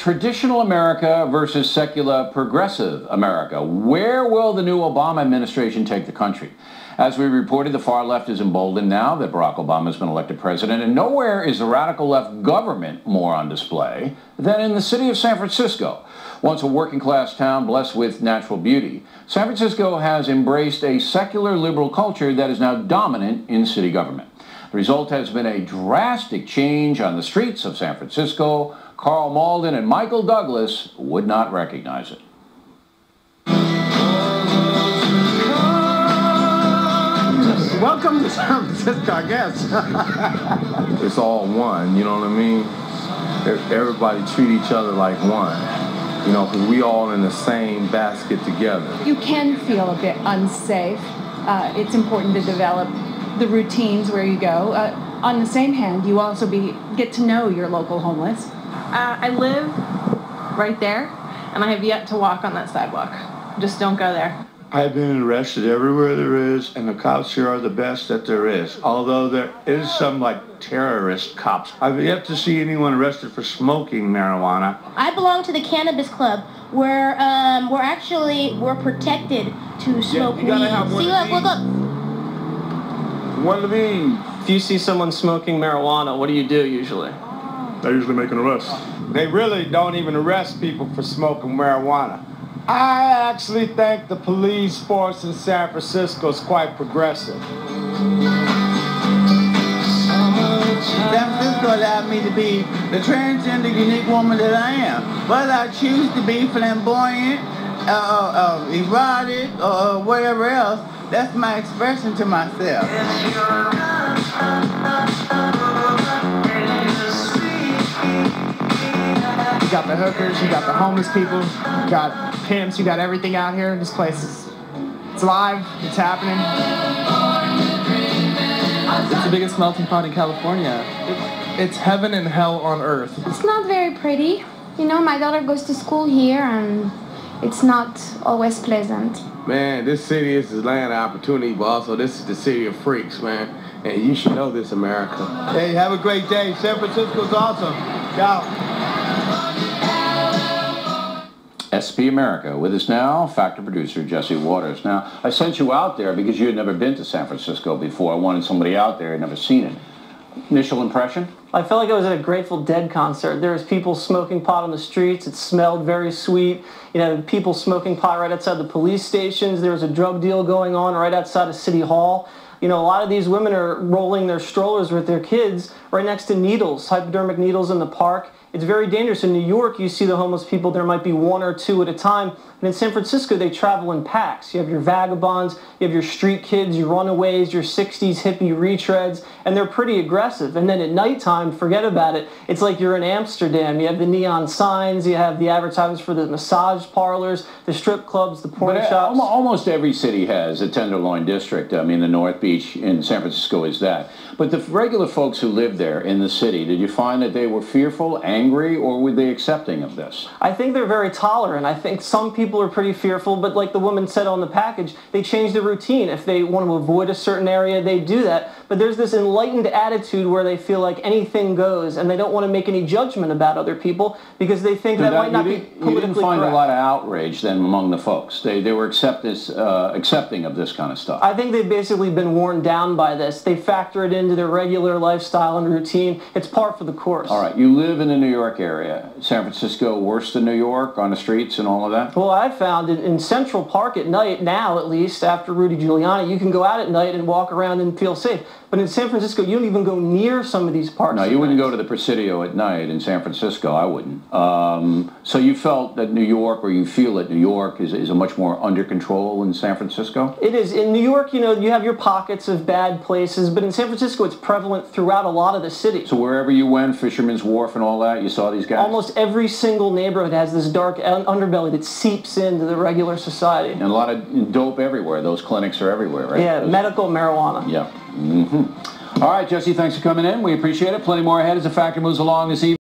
Traditional America versus secular progressive America. Where will the new Obama administration take the country? As we reported, the far left is emboldened now that Barack Obama has been elected president, and nowhere is the radical left government more on display than in the city of San Francisco. Once a working-class town blessed with natural beauty, San Francisco has embraced a secular liberal culture that is now dominant in city government. The result has been a drastic change on the streets of San Francisco. Carl Malden and Michael Douglas would not recognize it. Welcome to San Francisco, I guess. It's all one, you know what I mean? Everybody treat each other like one, you know, because we all in the same basket together. You can feel a bit unsafe. It's important to develop the routines where you go. On the same hand, you also get to know your local homeless. I live right there, and I have yet to walk on that sidewalk. Just don't go there. I've been arrested everywhere there is, and the cops here are the best that there is. Although there is some, like, terrorist cops. I've yet to see anyone arrested for smoking marijuana. I belong to the Cannabis Club, where we're protected to smoke weed. See, look. One of these. If you see someone smoking marijuana, what do you do usually? They usually make an arrest. They really don't even arrest people for smoking marijuana. I actually think the police force in San Francisco is quite progressive. San Francisco allowed me to be the transgender, unique woman that I am. Whether I choose to be flamboyant, erotic, or whatever else, that's my expression to myself. You got the hookers, you got the homeless people, you got pimps, you got everything out here. This place it's alive, it's happening. It's the biggest melting pot in California. It's heaven and hell on earth. It's not very pretty. You know, my daughter goes to school here, and it's not always pleasant. Man, this city is the land of opportunity, but also this is the city of freaks, man. And you should know this, America. Hey, have a great day. San Francisco's awesome. Ciao. SP America. With us now, Factor producer Jesse Waters. Now, I sent you out there because you had never been to San Francisco before. I wanted somebody out there who had never seen it. Initial impression? I felt like I was at a Grateful Dead concert. There was people smoking pot on the streets. It smelled very sweet. You know, people smoking pot right outside the police stations. There was a drug deal going on right outside of City Hall. You know, a lot of these women are rolling their strollers with their kids right next to needles, hypodermic needles in the park. It's very dangerous. In New York, you see the homeless people, there might be one or two at a time. And in San Francisco, they travel in packs. You have your vagabonds, you have your street kids, your runaways, your 60s hippie retreads, and they're pretty aggressive. And then at nighttime, forget about it. It's like you're in Amsterdam. You have the neon signs, you have the advertisements for the massage parlors, the strip clubs, the porn shops. Almost every city has a Tenderloin district. I mean, the North Beach in San Francisco is that. But the regular folks who live there in the city, did you find that they were fearful, angry, or were they accepting of this? I think they're very tolerant. I think some people are pretty fearful, but like the woman said on the package, they change the routine. If they want to avoid a certain area, they do that. But there's this enlightened attitude where they feel like anything goes, and they don't want to make any judgment about other people because they think that might not be politically correct. You didn't find a lot of outrage then among the folks. They were accepting of this kind of stuff. I think they've basically been worn down by this. They factor it into their regular lifestyle and routine. It's par for the course. All right, you live in the New York area. San Francisco worse than New York on the streets and all of that? Well, I found in Central Park at night, now at least, after Rudy Giuliani, you can go out at night and walk around and feel safe. But in San Francisco, you don't even go near some of these parks. No, you wouldn't go to the Presidio at night in San Francisco. I wouldn't. So you felt that New York, or you feel that New York is a much more under control in San Francisco? It is. In New York, you know, you have your pockets of bad places, but in San Francisco, it's prevalent throughout a lot of the city. So wherever you went, Fisherman's Wharf and all that, you saw these guys? Almost every single neighborhood has this dark underbelly that seeps into the regular society. And a lot of dope everywhere. Those clinics are everywhere, right? Yeah, medical marijuana. Yeah. Mm-hmm. All right, Jesse, thanks for coming in. We appreciate it. Plenty more ahead as the Factor moves along this evening.